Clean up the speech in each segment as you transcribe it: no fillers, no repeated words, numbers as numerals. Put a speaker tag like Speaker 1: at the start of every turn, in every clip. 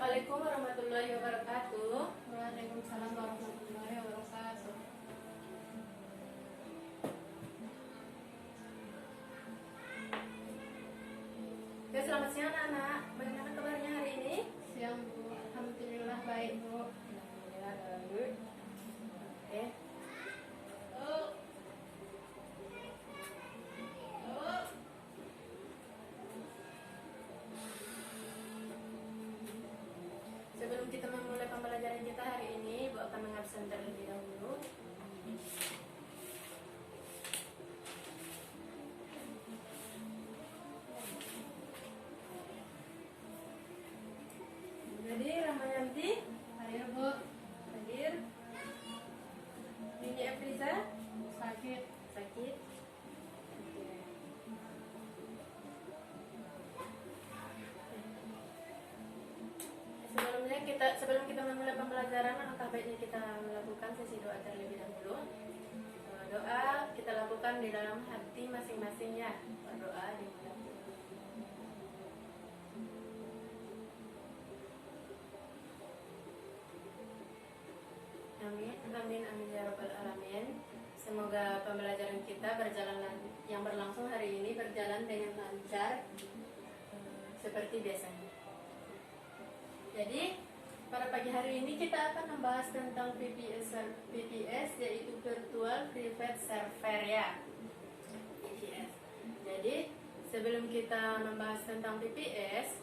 Speaker 1: Assalamualaikum warahmatullahi wabarakatuh.
Speaker 2: Waalaikumsalam warahmatullahi wabarakatuh.
Speaker 1: Oke, selamat siang anak. Bagaimana kabarnya hari ini?
Speaker 2: Siang Bu, alhamdulillah baik Bu.
Speaker 1: Alhamdulillah bagus. Oke. Sebelum kita memulai pembelajaran kita hari ini, Ibu akan mengabsen terlebih dahulu. Jadi Ramayanti
Speaker 2: Hadir Bu,
Speaker 1: hadir. Nini Afriza
Speaker 2: sakit.
Speaker 1: sakit. Sebelum kita memulai pembelajaran, alangkah baiknya kita melakukan sesi doa terlebih dahulu. Doa kita lakukan di dalam hati masing-masing ya. Berdoa di dalam hati. Amin, amin, amin ya rabbal alamin. Semoga pembelajaran kita yang berlangsung hari ini berjalan dengan lancar seperti biasanya. Jadi pada pagi hari ini kita akan membahas tentang PPS yaitu Virtual Private Server ya. PPS. Jadi sebelum kita membahas tentang PPS,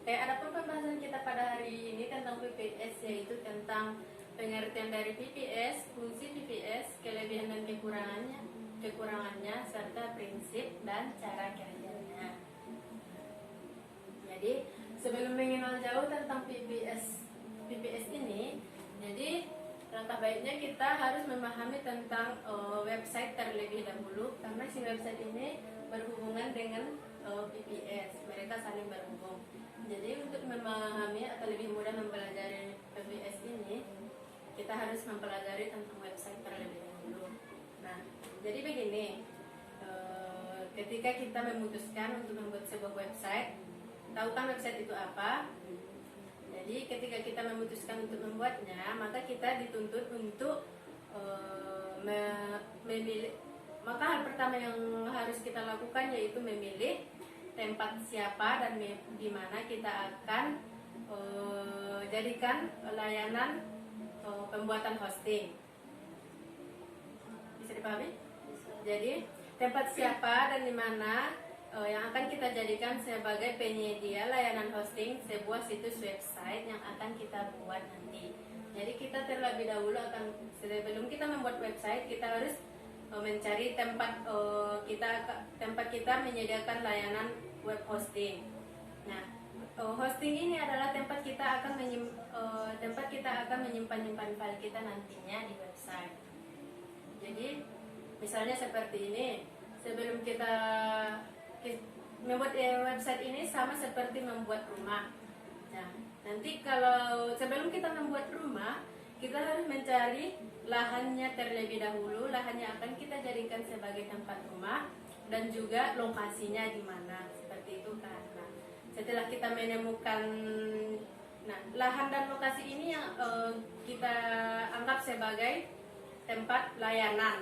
Speaker 1: adapun pembahasan kita pada hari ini tentang PPS yaitu tentang pengertian dari PPS, fungsi PPS, kelebihan dan kekurangannya serta prinsip dan cara kerjanya. Jadi sebelum mengenal jauh tentang PPS ini, jadi langkah baiknya kita harus memahami tentang website terlebih dahulu, karena si website ini berhubungan dengan PPS, mereka saling berhubung. Jadi untuk memahami atau lebih mudah mempelajari PPS ini, kita harus mempelajari tentang website terlebih dahulu. Nah, jadi begini, ketika kita memutuskan untuk membuat sebuah website, tahu kan website itu apa? Jadi ketika kita memutuskan untuk membuatnya, maka kita dituntut untuk memilih. Maka hal pertama yang harus kita lakukan yaitu memilih tempat siapa dan di mana kita akan jadikan layanan pembuatan hosting. Bisa dipahami? Jadi tempat siapa dan di mana yang akan kita jadikan sebagai penyedia layanan hosting sebuah situs website yang akan kita buat nanti. Jadi kita terlebih dahulu sebelum kita membuat website, kita harus mencari tempat kita menyediakan layanan web hosting. Nah, hosting ini adalah tempat kita akan menyimpan file kita nantinya di website. Jadi misalnya seperti ini, sebelum kita membuat website ini sama seperti membuat rumah. Nah, nanti kalau sebelum kita membuat rumah, kita harus mencari lahannya terlebih dahulu. Lahannya akan kita jadikan sebagai tempat rumah dan juga lokasinya di mana, seperti itu kan. Nah, setelah kita menemukan lahan dan lokasi ini yang kita anggap sebagai tempat layanan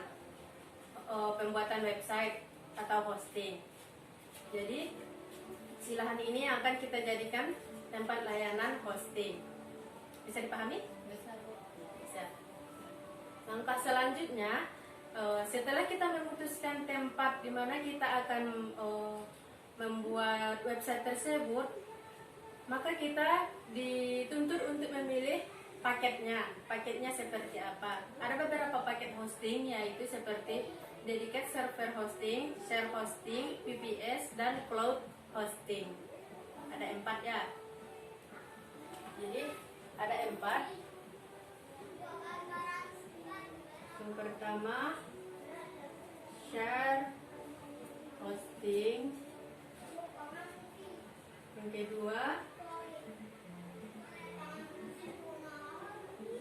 Speaker 1: pembuatan website atau hosting. Jadi si lahan ini yang akan kita jadikan tempat layanan hosting. Bisa dipahami?
Speaker 2: Bisa Bu.
Speaker 1: Bisa. Langkah selanjutnya, setelah kita memutuskan tempat di mana kita akan membuat website tersebut, maka kita dituntut untuk memilih paketnya. Paketnya seperti apa? Ada beberapa paket hosting, yaitu seperti dedicated server hosting, share hosting, PPS, dan cloud hosting. Ada 4 ya. Jadi ada 4. Yang pertama share hosting. Yang kedua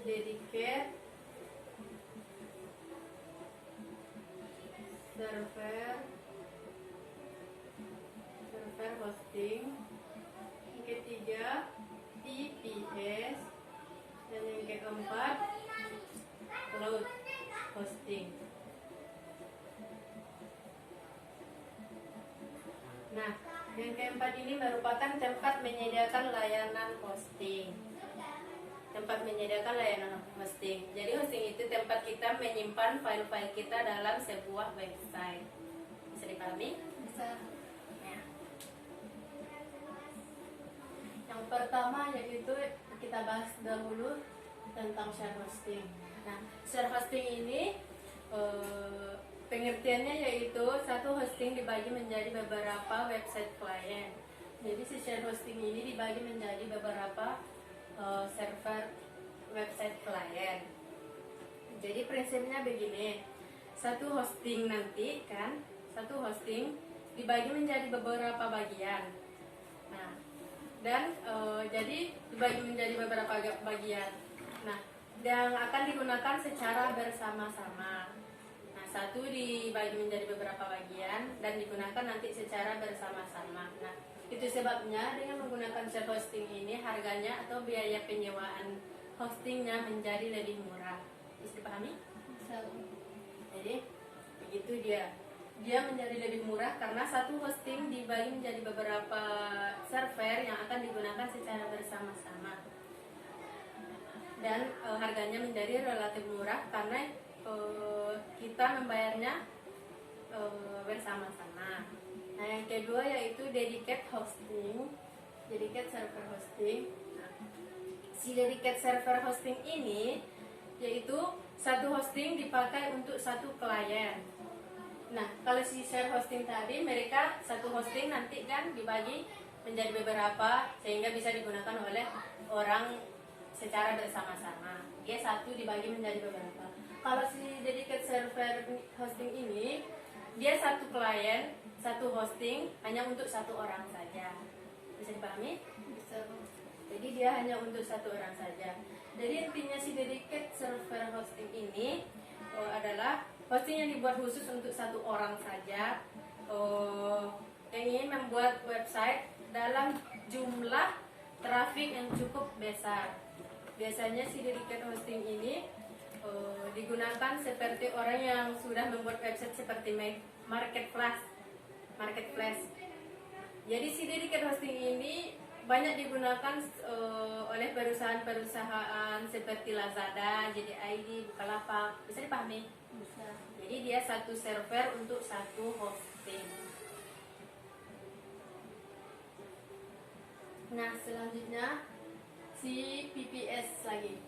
Speaker 1: dedicated server hosting. Yang ketiga VPS, dan yang keempat cloud hosting. Nah, yang keempat ini merupakan tempat menyediakan layanan hosting. Tempat menyediakan layanan hosting. Jadi hosting itu tempat kita menyimpan file-file kita dalam sebuah website. Bisa dipahami?
Speaker 2: Bisa.
Speaker 1: Ya. Yang pertama yaitu kita bahas dahulu tentang share hosting. Nah, share hosting ini pengertiannya yaitu satu hosting dibagi menjadi beberapa website klien. Jadi si share hosting ini dibagi menjadi beberapa server website klien. Jadi prinsipnya begini, satu hosting nanti kan, satu hosting dibagi menjadi beberapa bagian. Nah, dan jadi dibagi menjadi beberapa bagian. Nah, yang akan digunakan secara bersama-sama. Nah, satu dibagi menjadi beberapa bagian dan digunakan nanti secara bersama-sama. Nah, itu sebabnya dengan menggunakan share hosting ini harganya atau biaya penyewaan hostingnya menjadi lebih murah. Bisa dipahami?
Speaker 2: Bisa.
Speaker 1: Jadi begitu dia menjadi lebih murah karena satu hosting dibagi menjadi beberapa server yang akan digunakan secara bersama-sama. Dan harganya menjadi relatif murah karena kita membayarnya bersama-sama. Nah, yang kedua yaitu dedicated hosting, dedicated server hosting. Nah, si dedicated server hosting ini yaitu satu hosting dipakai untuk satu klien. Nah, kalau si share hosting tadi mereka satu hosting nanti kan dibagi menjadi beberapa sehingga bisa digunakan oleh orang secara bersama-sama. Dia satu dibagi menjadi beberapa. Kalau si dedicated server hosting ini dia satu klien, satu hosting hanya untuk satu orang saja. Bisa dipahami?
Speaker 2: Bisa.
Speaker 1: Jadi dia hanya untuk satu orang saja. Jadi intinya si dedicated server hosting ini adalah hosting yang dibuat khusus untuk satu orang saja, yang ingin membuat website dalam jumlah traffic yang cukup besar. Biasanya si dedicated hosting ini digunakan seperti orang yang sudah membuat website seperti marketplace. Jadi si dedicated hosting ini banyak digunakan oleh perusahaan-perusahaan seperti Lazada, JDID, Bukalapak. Bisa dipahami?
Speaker 2: Bisa.
Speaker 1: Jadi dia satu server untuk satu hosting. Nah, selanjutnya si PPS lagi.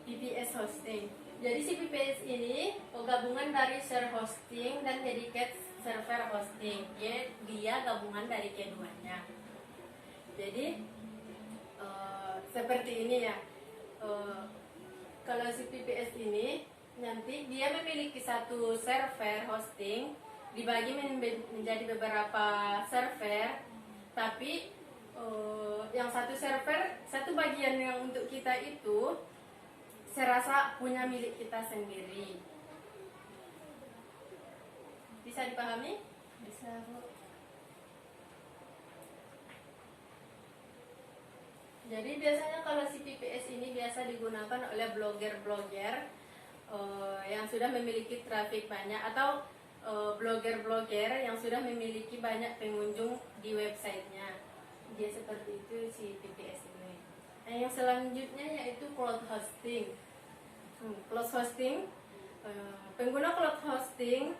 Speaker 1: PPS hosting. Jadi si PPS ini gabungan dari share hosting dan dedicated server hosting. Dia gabungan dari keduanya. Jadi seperti ini ya. Kalau si PPS ini nanti dia memiliki satu server hosting dibagi menjadi beberapa server, tapi yang satu server, satu bagian yang untuk kita itu saya rasa punya milik kita sendiri. Bisa dipahami?
Speaker 2: Bisa, Bu.
Speaker 1: Jadi biasanya kalau si PPS ini biasa digunakan oleh blogger-blogger yang sudah memiliki traffic banyak atau blogger-blogger yang sudah memiliki banyak pengunjung di websitenya. Dia seperti itu si PPS ini. Nah, yang selanjutnya yaitu cloud hosting. Cloud hosting, pengguna cloud hosting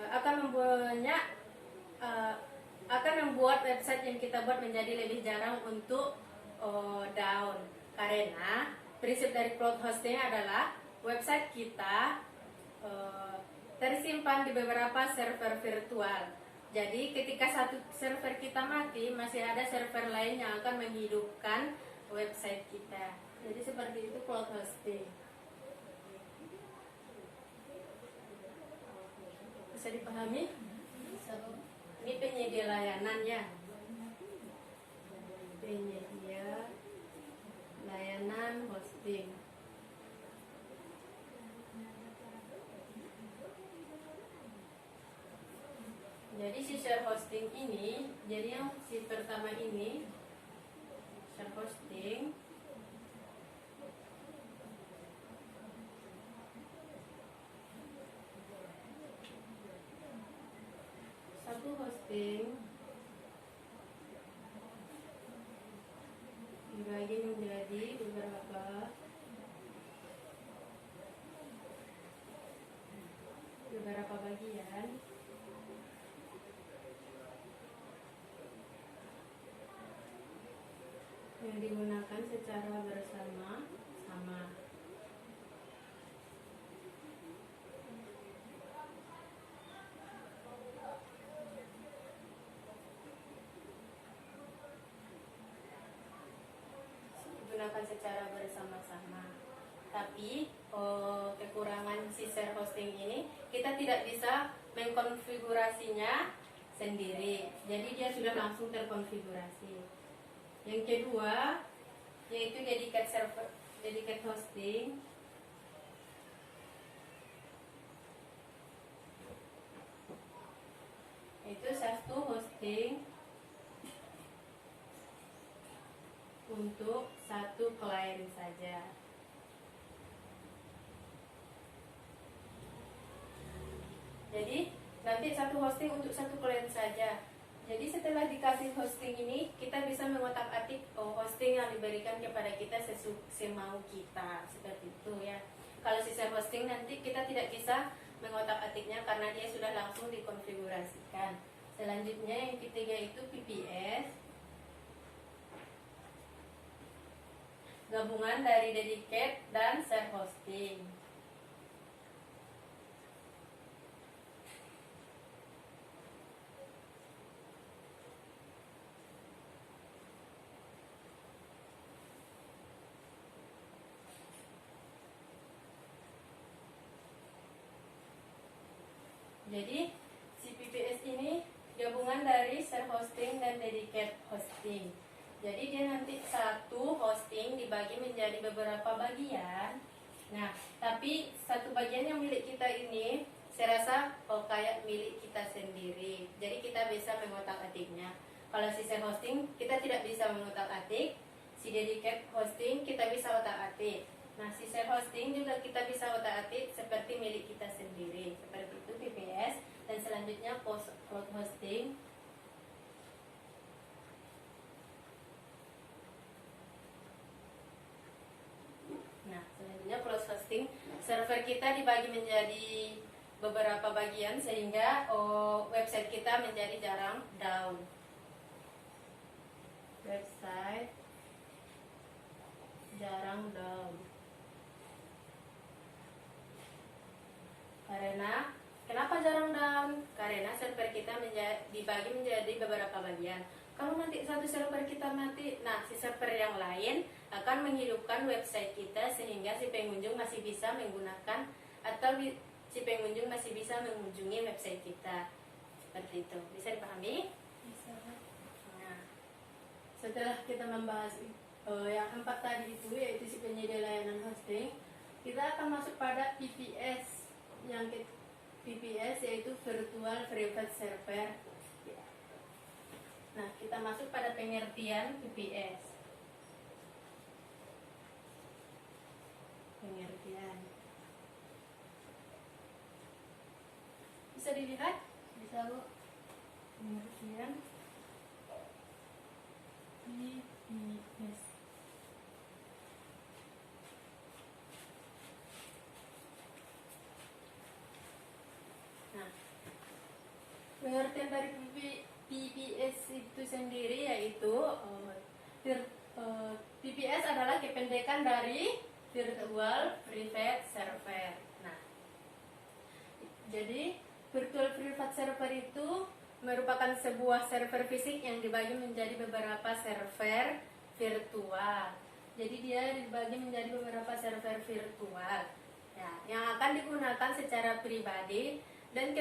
Speaker 1: akan membuat website yang kita buat menjadi lebih jarang untuk down, karena prinsip dari cloud hosting adalah website kita tersimpan di beberapa server virtual. Jadi ketika satu server kita mati, masih ada server lain yang akan menghidupkan website kita. Jadi seperti itu cloud hosting. Bisa dipahami?
Speaker 2: Bisa, Bu.
Speaker 1: Ini penyedia layanan ya. Penyedia layanan hosting. Jadi si share hosting ini, jadi yang si pertama ini user hosting. Satu hosting dibagi menjadi beberapa bagian. Yang digunakan secara bersama-sama. Digunakan secara bersama-sama. Tapi kekurangan si share hosting ini, kita tidak bisa mengkonfigurasinya sendiri. Jadi dia sudah langsung terkonfigurasi. Yang kedua yaitu dedicated server, dedicated hosting. Itu satu hosting untuk satu klien saja. Jadi nanti satu hosting untuk satu klien saja. Jadi setelah dikasih hosting ini, kita bisa mengotak-atik hosting yang diberikan kepada kita semau kita, seperti itu ya. Kalau sistem hosting nanti kita tidak bisa mengotak-atiknya karena dia sudah langsung dikonfigurasikan. Selanjutnya yang ketiga itu PPS, gabungan dari dedicated dan share hosting. Jadi si PPS ini gabungan dari share hosting dan dedicated hosting. Jadi dia nanti satu hosting dibagi menjadi beberapa bagian. Nah, tapi satu bagian yang milik kita ini saya rasa kayak milik kita sendiri. Jadi kita bisa mengotak-atiknya. Kalau si share hosting kita tidak bisa mengotak-atik, si dedicated hosting kita bisa otak-atik. Nah, si share hosting juga kita bisa otak-atik seperti milik kita sendiri. Seperti itu PPS. Dan selanjutnya cloud hosting. Nah, selanjutnya cloud hosting. Server kita dibagi menjadi beberapa bagian sehingga website kita menjadi jarang down. Website jarang down. Karena kenapa jarang down? Karena server kita dibagi menjadi beberapa bagian. Kalau nanti satu server kita mati, nah si server yang lain akan menghidupkan website kita sehingga si pengunjung masih bisa menggunakan atau si pengunjung masih bisa mengunjungi website kita. Seperti itu. Bisa dipahami?
Speaker 2: Bisa.
Speaker 1: Nah, setelah kita membahas yang 4 tadi itu, yaitu si penyedia layanan hosting, kita akan masuk pada PPS. Yang PPS yaitu Virtual Private Server. Nah, kita masuk pada pengertian PPS. Pengertian. Bisa dilihat?
Speaker 2: Bisa, Bu.
Speaker 1: Pengertian PPS. Nah, pengertian dari PPS itu sendiri yaitu PPS adalah kependekan dari Virtual Private Server. Nah, jadi Virtual Private Server itu merupakan sebuah server fisik yang dibagi menjadi beberapa server virtual. Jadi dia dibagi menjadi beberapa server virtual ya, yang akan digunakan secara pribadi dan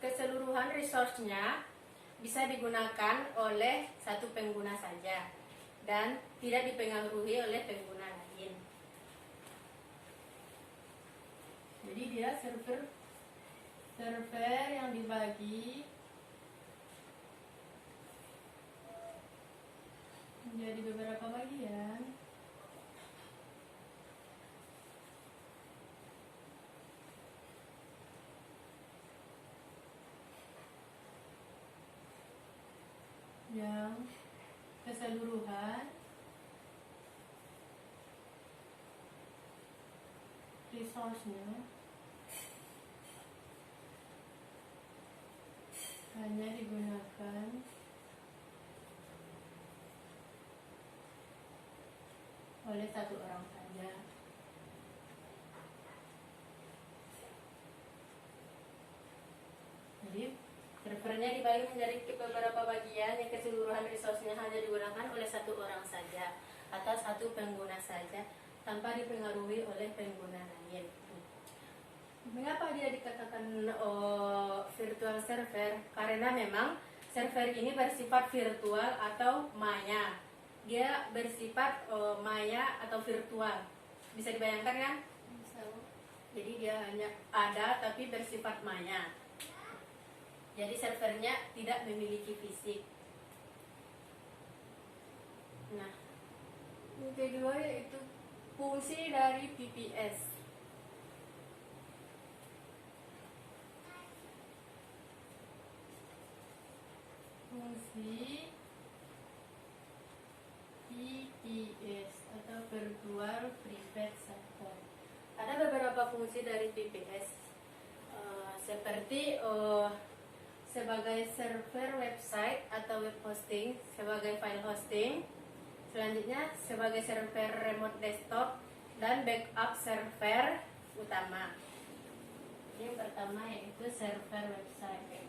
Speaker 1: keseluruhan resource-nya bisa digunakan oleh satu pengguna saja dan tidak dipengaruhi oleh pengguna lain. Jadi dia server yang dibagi jadi beberapa bagian. Yang keseluruhan resource-nya hanya digunakan oleh satu orang saja. Jadi servernya dibagi menjadi beberapa bagian yang keseluruhan resource-nya hanya digunakan oleh satu orang saja atau satu pengguna saja tanpa dipengaruhi oleh pengguna lain. Mengapa dia dikatakan virtual server? Karena memang server ini bersifat virtual atau maya. Dia bersifat maya atau virtual. Bisa dibayangkan kan?
Speaker 2: Bisa, Bu.
Speaker 1: Jadi dia hanya ada tapi bersifat maya. Jadi servernya tidak memiliki fisik. Nah, yang kedua yaitu fungsi dari VPS. Fungsi VPS atau Virtual Private Server. Ada beberapa fungsi dari VPS, seperti sebagai server website atau web hosting, sebagai file hosting, selanjutnya sebagai server remote desktop dan backup server utama. Yang pertama yaitu server website.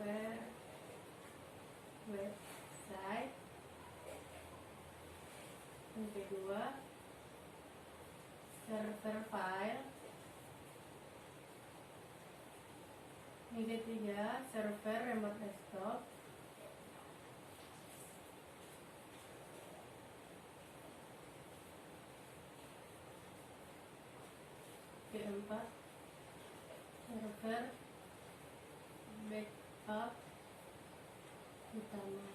Speaker 1: Server website. Yang kedua server file. Yang ketiga server remote desktop. Keempat server backup utama.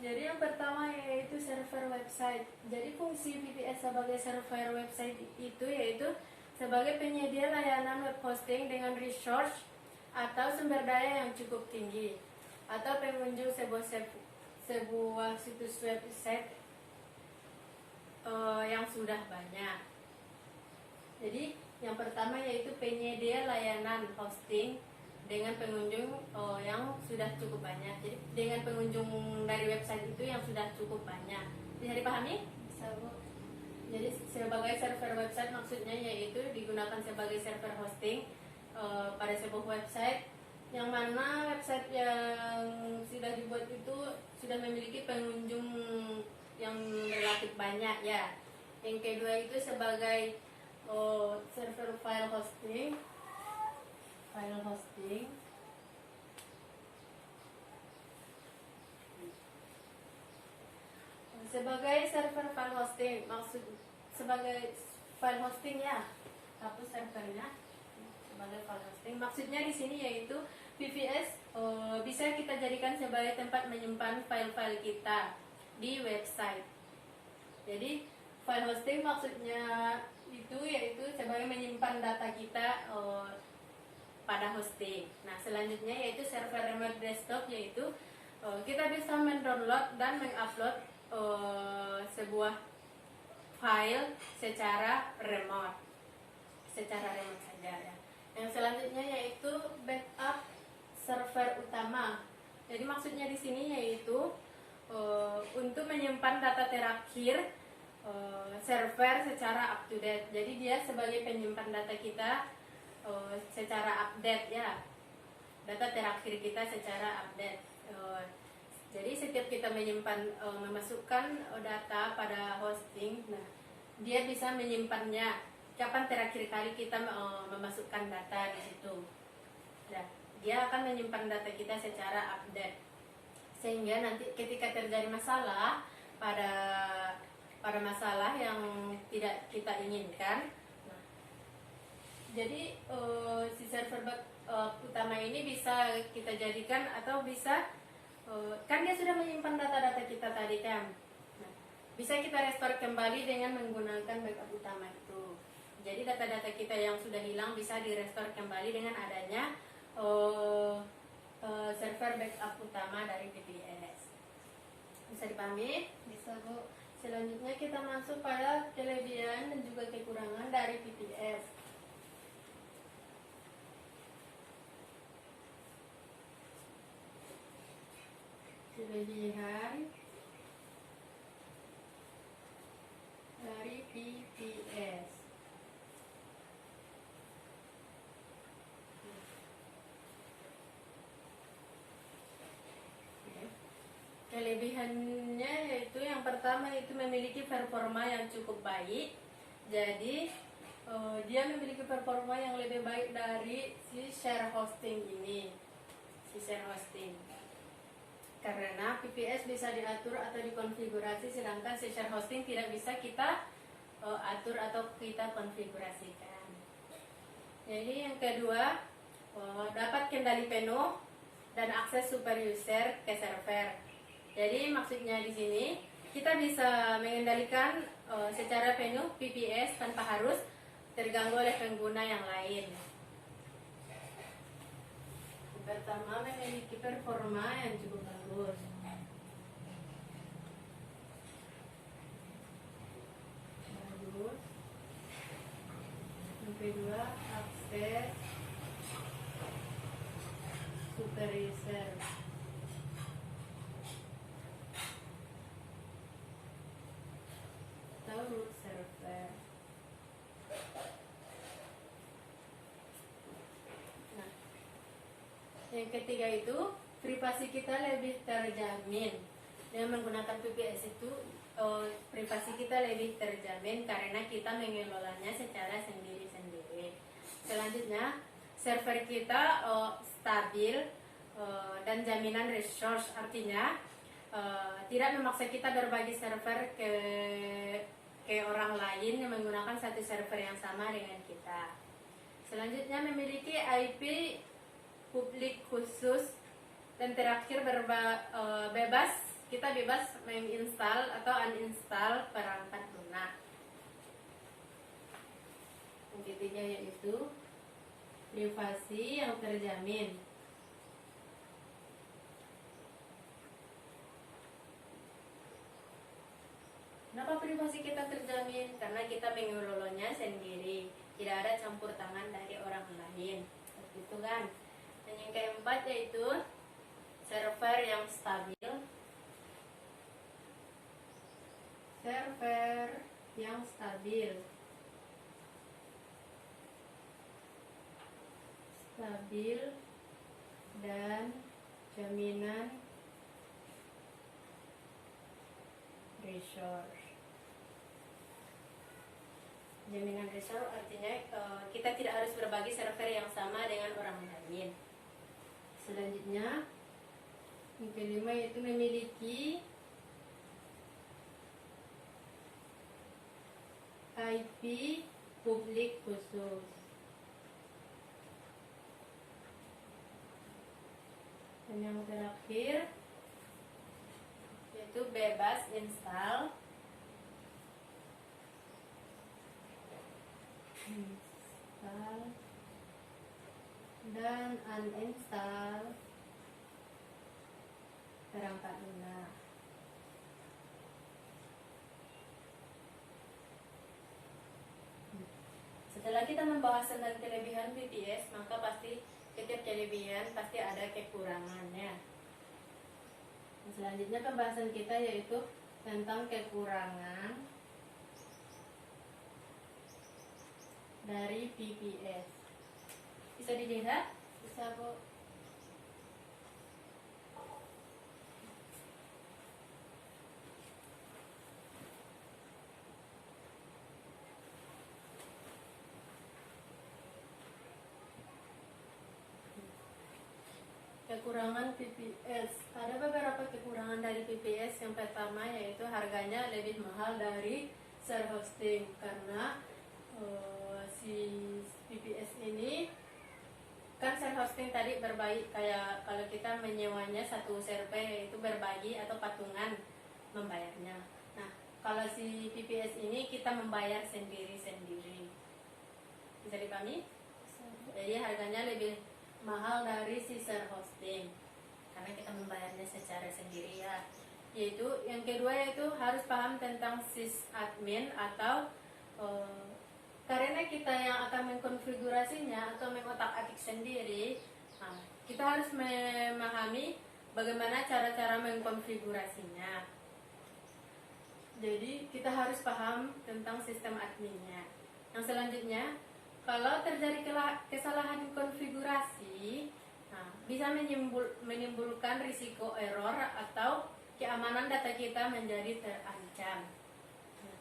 Speaker 1: Jadi yang pertama yaitu server website. Jadi fungsi VPS sebagai server website itu yaitu sebagai penyedia layanan web hosting dengan resource atau sumber daya yang cukup tinggi atau pengunjung sebuah situs website yang sudah banyak. Jadi yang pertama yaitu penyedia layanan hosting dengan pengunjung yang sudah cukup banyak. Jadi dengan pengunjung dari website itu yang sudah cukup banyak. Bisa dipahami?
Speaker 2: Bisa, Bu.
Speaker 1: Jadi sebagai server website maksudnya yaitu digunakan sebagai server hosting pada sebuah website yang mana website yang sudah dibuat itu sudah memiliki pengunjung yang relatif banyak ya. Yang kedua itu sebagai server file hosting. Sebagai server file hosting maksud sebagai file hosting ya, hapus servernya. Sebagai file hosting maksudnya di sini yaitu VPS bisa kita jadikan sebagai tempat menyimpan file-file kita di website. Jadi file hosting maksudnya itu yaitu sebagai menyimpan data kita pada hosting. Nah selanjutnya yaitu server remote desktop, yaitu kita bisa mendownload dan mengupload sebuah file secara remote saja ya. Yang selanjutnya yaitu backup server utama. Jadi maksudnya di sini yaitu untuk menyimpan data terakhir server secara up to date. Jadi dia sebagai penyimpan data kita secara update ya, data terakhir kita secara update. Jadi setiap kita menyimpan memasukkan data pada hosting, nah dia bisa menyimpannya kapan terakhir kali kita memasukkan data di situ. Nah, dia akan menyimpan data kita secara update sehingga nanti ketika terjadi masalah pada masalah yang tidak kita inginkan, Jadi si server utama ini bisa kita jadikan atau bisa kan dia sudah menyimpan data-data kita tadi kan. Nah, bisa kita restore kembali dengan menggunakan backup utama itu. Jadi data-data kita yang sudah hilang bisa direstore kembali dengan adanya server backup utama dari VPS. Bisa dipahami?
Speaker 2: Bisa Bu.
Speaker 1: Selanjutnya kita masuk pada kelebihan dan juga kekurangan dari VPS. Kelebihan dari VPS. Kelebihannya yaitu yang pertama itu memiliki performa yang cukup baik. Jadi dia memiliki performa yang lebih baik dari si share hosting ini. Si share hosting. Karena VPS bisa diatur atau dikonfigurasi, sedangkan si share hosting tidak bisa kita atur atau kita konfigurasikan. Jadi yang kedua, dapat kendali penuh dan akses super user ke server. Jadi maksudnya di sini kita bisa mengendalikan secara penuh VPS tanpa harus terganggu oleh pengguna yang lain. Pertama, memiliki performa yang cukup bagus. Bagus. Yang kedua, akses super user. Atau root server. Nah, yang ketiga itu privasi kita lebih terjamin. Dengan menggunakan VPS itu privasi kita lebih terjamin karena kita mengelolanya secara sendiri-sendiri. Selanjutnya, server kita stabil dan jaminan resource, artinya tidak memaksa kita berbagi server ke orang lain yang menggunakan satu server yang sama dengan kita. Selanjutnya, memiliki IP publik khusus, dan terakhir kita bebas menginstal atau uninstall perangkat lunak. Yang ketiga yaitu privasi yang terjamin. Kenapa privasi kita terjamin? Karena kita mengelolanya sendiri, tidak ada campur tangan dari orang lain. Seperti itu kan. Dan yang keempat yaitu server yang stabil. Server yang stabil. Stabil dan jaminan resource. Jaminan resource artinya kita tidak harus berbagi server yang sama dengan orang lain. Selanjutnya, yang kelima yaitu memiliki IP publik khusus. Dan yang terakhir yaitu bebas install dan uninstall perangkat lunak. Setelah kita membahas tentang kelebihan VPS, maka pasti setiap kelebihan pasti ada kekurangannya. Selanjutnya pembahasan kita yaitu tentang kekurangan dari VPS. Bisa dilihat?
Speaker 2: Bisa Bu.
Speaker 1: Kekurangan VPS. Ada beberapa kekurangan dari VPS. Yang pertama yaitu harganya lebih mahal dari share hosting karena si VPS berbagi, kayak kalau kita menyewanya satu server itu berbagi atau patungan membayarnya. Nah, kalau si PPS ini kita membayar sendiri-sendiri. Bisa dipahami?
Speaker 2: Bisa, Bu.
Speaker 1: Jadi harganya lebih mahal dari si share hosting karena kita membayarnya secara sendiri ya. Yaitu yang kedua yaitu harus paham tentang sysadmin atau karena kita yang akan mengkonfigurasinya atau mengotak-atik sendiri. Nah, kita harus memahami bagaimana cara-cara mengkonfigurasinya. Jadi kita harus paham tentang sistem adminnya. Yang selanjutnya, kalau terjadi kesalahan konfigurasi, nah, bisa menimbulkan risiko error atau keamanan data kita menjadi terancam. Nah,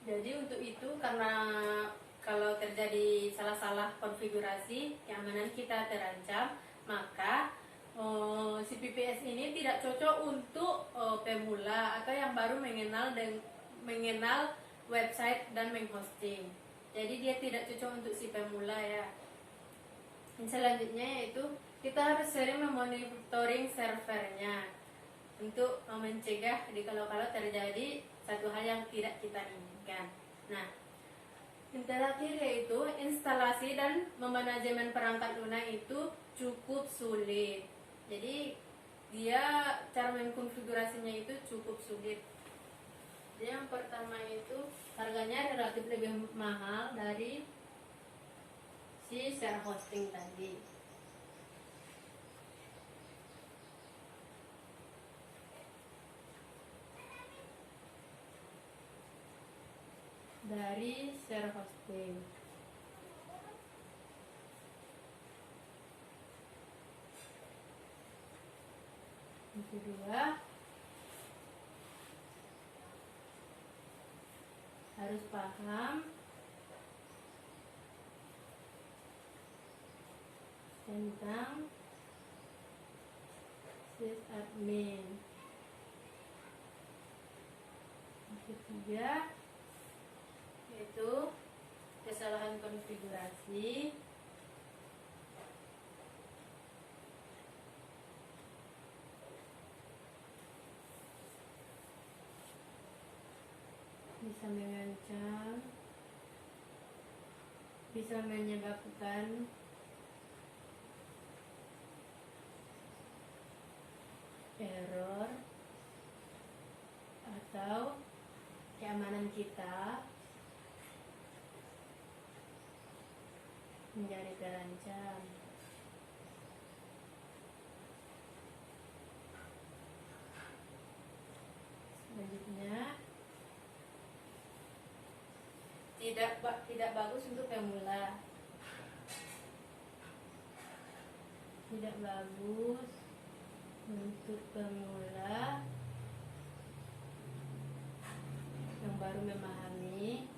Speaker 1: jadi untuk itu karena kalau terjadi salah-salah konfigurasi, keamanan kita terancam, maka si PPS ini tidak cocok untuk pemula atau yang baru mengenal website dan menghosting. Jadi dia tidak cocok untuk si pemula ya. Yang selanjutnya yaitu kita harus sering memonitoring servernya untuk mencegah kalau terjadi satu hal yang tidak kita inginkan. Nah, yang terakhir yaitu instalasi dan memanajemen perangkat lunak itu cukup sulit. Jadi dia cara mengkonfigurasinya itu cukup sulit. Jadi yang pertama itu harganya relatif lebih mahal dari si share hosting tadi. Dari share hosting. Yang kedua, harus paham tentang sysadmin. Yang ketiga yaitu kesalahan konfigurasi. Bisa mengancam, bisa menyebabkan error atau keamanan kita menjadi terancam. Selanjutnya, tidak bagus untuk pemula. Tidak bagus untuk pemula yang baru memahami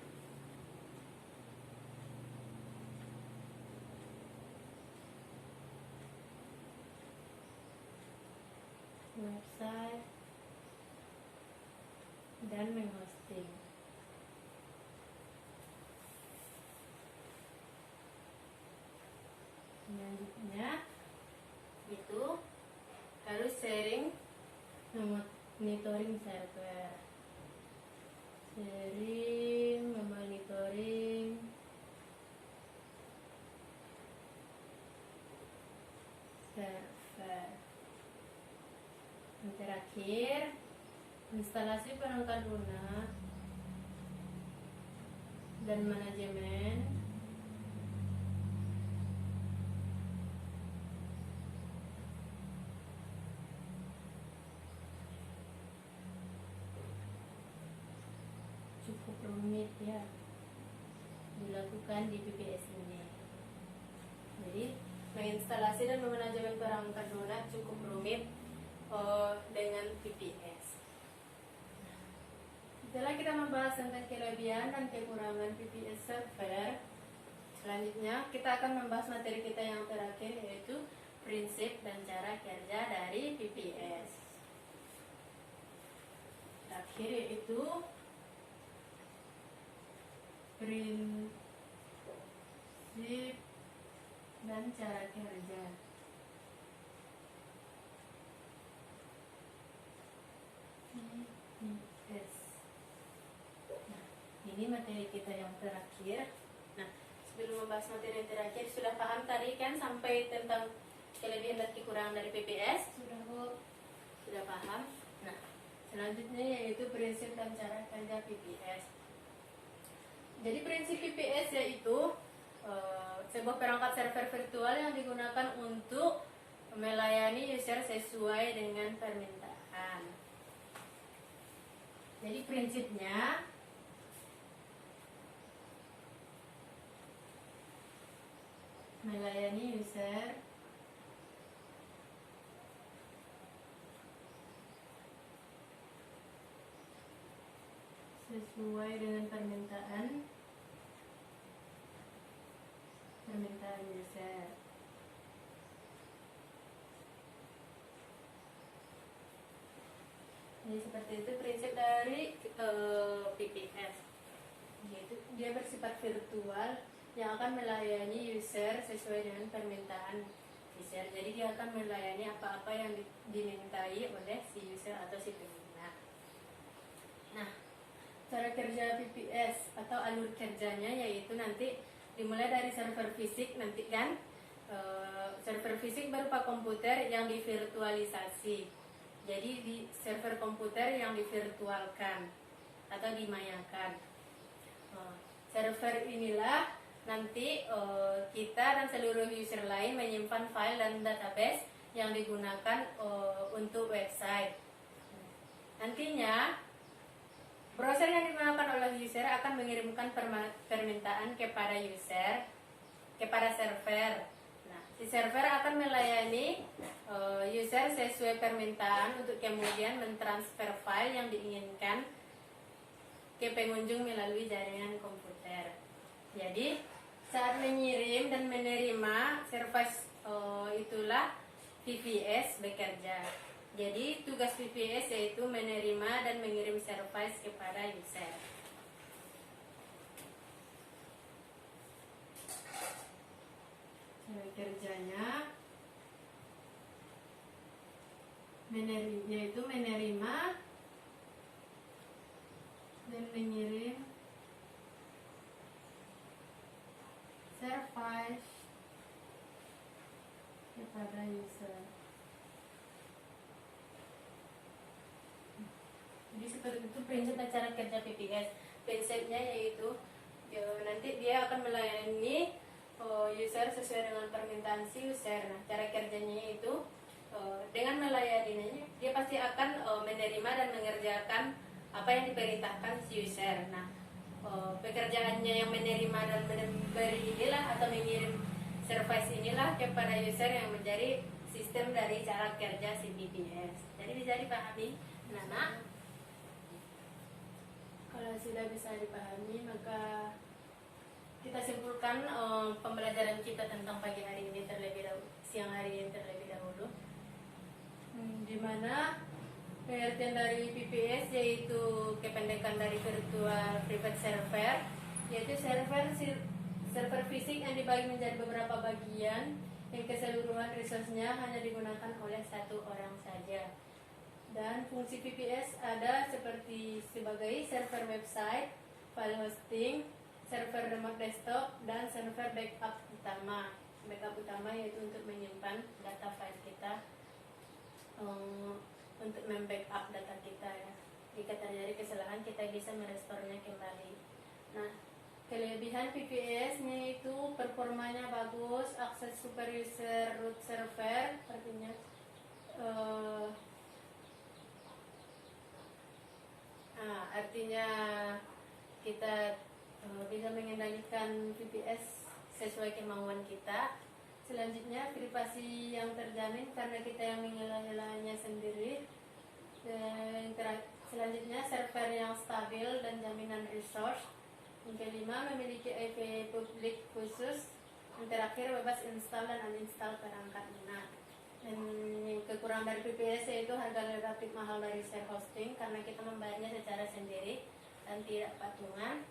Speaker 1: website dan menghosting. Selanjutnya itu harus sering monitoring server, sering memonitoring server. Yang terakhir, instalasi perangkat lunak dan manajemen cukup rumit ya dilakukan di PPS ini. Jadi menginstalasi dan memanajemen perangkat lunak cukup rumit dengan PPS. Setelah kita membahas tentang kelebihan dan kekurangan PPS server, selanjutnya kita akan membahas materi kita yang terakhir yaitu prinsip dan cara kerja dari PPS. Terakhir yaitu prinsip dan cara kerja. materi kita yang terakhir. Nah, sebelum membahas materi yang terakhir, sudah paham tadi kan sampai tentang kelebihan dan kekurangan dari PPS?
Speaker 2: Sudah Bu.
Speaker 1: Sudah paham? Nah, selanjutnya yaitu prinsip dan cara kerja PPS. Jadi prinsip PPS yaitu sebuah perangkat server virtual yang digunakan untuk melayani user sesuai dengan permintaan. Jadi prinsipnya melayani user sesuai dengan permintaan user. Jadi seperti itu prinsip dari PPS. Yaitu dia bersifat virtual yang akan melayani user sesuai dengan permintaan user. Jadi dia akan melayani apa-apa yang dimintai oleh si user atau si pengguna. Nah, cara kerja PPS atau alur kerjanya yaitu nanti dimulai dari server fisik nanti kan. Server fisik berupa komputer yang divirtualisasi. Jadi di server komputer yang divirtualkan atau dimayakan. Server inilah nanti kita dan seluruh user lain menyimpan file dan database yang digunakan untuk website. Nantinya browser yang digunakan oleh user akan mengirimkan permintaan kepada server. Nah, si server akan melayani user sesuai permintaan untuk kemudian mentransfer file yang diinginkan ke pengunjung melalui jaringan komputer. Jadi saat mengirim dan menerima service itulah VPS bekerja. Jadi tugas VPS yaitu menerima dan mengirim service kepada user. Cara kerjanya yaitu menerima dan mengirim service kepada user. Jadi seperti itu prinsip dan cara kerja PPS. Prinsipnya yaitu nanti dia akan melayani user sesuai dengan permintaan si user. Nah, cara kerjanya itu dengan melayaninya dia pasti akan menerima dan mengerjakan apa yang diperintahkan si user. Nah, pekerjaannya yang menerima dan memberi inilah atau mengirim service inilah kepada user yang menjadi sistem dari cara kerja si PPS. Jadi bisa dipahami, Nana? Kalau sudah bisa dipahami, maka kita simpulkan pembelajaran kita tentang pagi hari ini terlebih dahulu, siang hari ini terlebih dahulu. Di mana pengertian dari PPS yaitu kependekan dari virtual private server, yaitu server fisik yang dibagi menjadi beberapa bagian yang keseluruhan resource-nya hanya digunakan oleh satu orang saja. Dan fungsi PPS ada seperti sebagai server website, file hosting, server remote desktop, dan server backup utama. Backup utama yaitu untuk menyimpan data file kita, untuk membackup data kita ya. Jika terjadi kesalahan kita bisa merestornya kembali. Nah, kelebihan PPS-nya itu performanya bagus, akses super user root server, artinya kita bisa mengendalikan PPS sesuai kemauan kita. Selanjutnya privasi yang terjamin karena kita yang mengelolanya sendiri. Dan selanjutnya server yang stabil dan jaminan resource. Yang kelima memiliki IP publik khusus. Yang terakhir bebas install dan uninstall perangkat lunak. Dan yang kekurangan dari PPS yaitu harga relatif mahal dari share hosting karena kita membayarnya secara sendiri dan tidak patungan.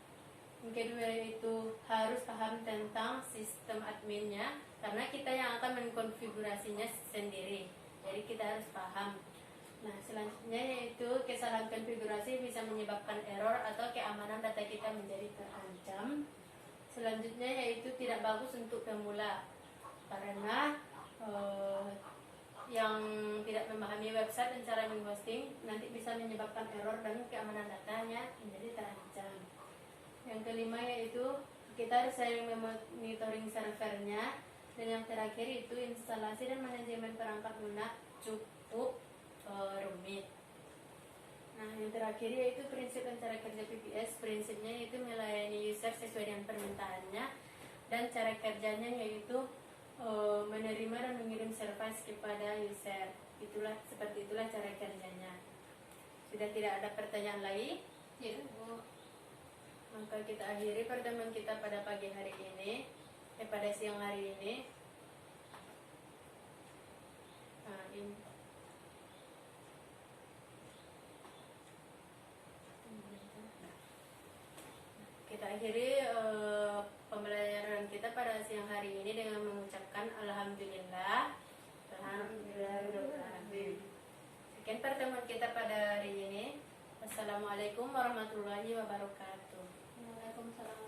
Speaker 1: Yang kedua yaitu harus paham tentang sistem adminnya karena kita yang akan mengkonfigurasinya sendiri. Jadi kita harus paham. Nah, selanjutnya yaitu kesalahan konfigurasi bisa menyebabkan error atau keamanan data kita menjadi terancam. Selanjutnya yaitu tidak bagus untuk pemula karena yang tidak memahami website dan cara menghosting nanti bisa menyebabkan error dan keamanan datanya menjadi terancam. Yang kelima yaitu kita harus sering memonitoring servernya. Dan yang terakhir itu instalasi dan manajemen perangkat lunak cukup rumit. Nah, yang terakhir yaitu prinsip dan cara kerja PPS. Prinsipnya yaitu melayani user sesuai dengan permintaannya, dan cara kerjanya yaitu menerima dan mengirim service kepada user. Seperti itulah cara kerjanya. Sudah tidak ada pertanyaan lagi?
Speaker 2: Ya, Bu.
Speaker 1: Maka kita akhiri pertemuan kita pada pagi hari ini, pada siang hari ini. Nah, ini. Kita akhiri pembelajaran kita pada siang hari ini dengan mengucapkan Alhamdulillah. Sekian pertemuan kita pada hari ini. Assalamualaikum warahmatullahi wabarakatuh.
Speaker 2: Waalaikumsalam.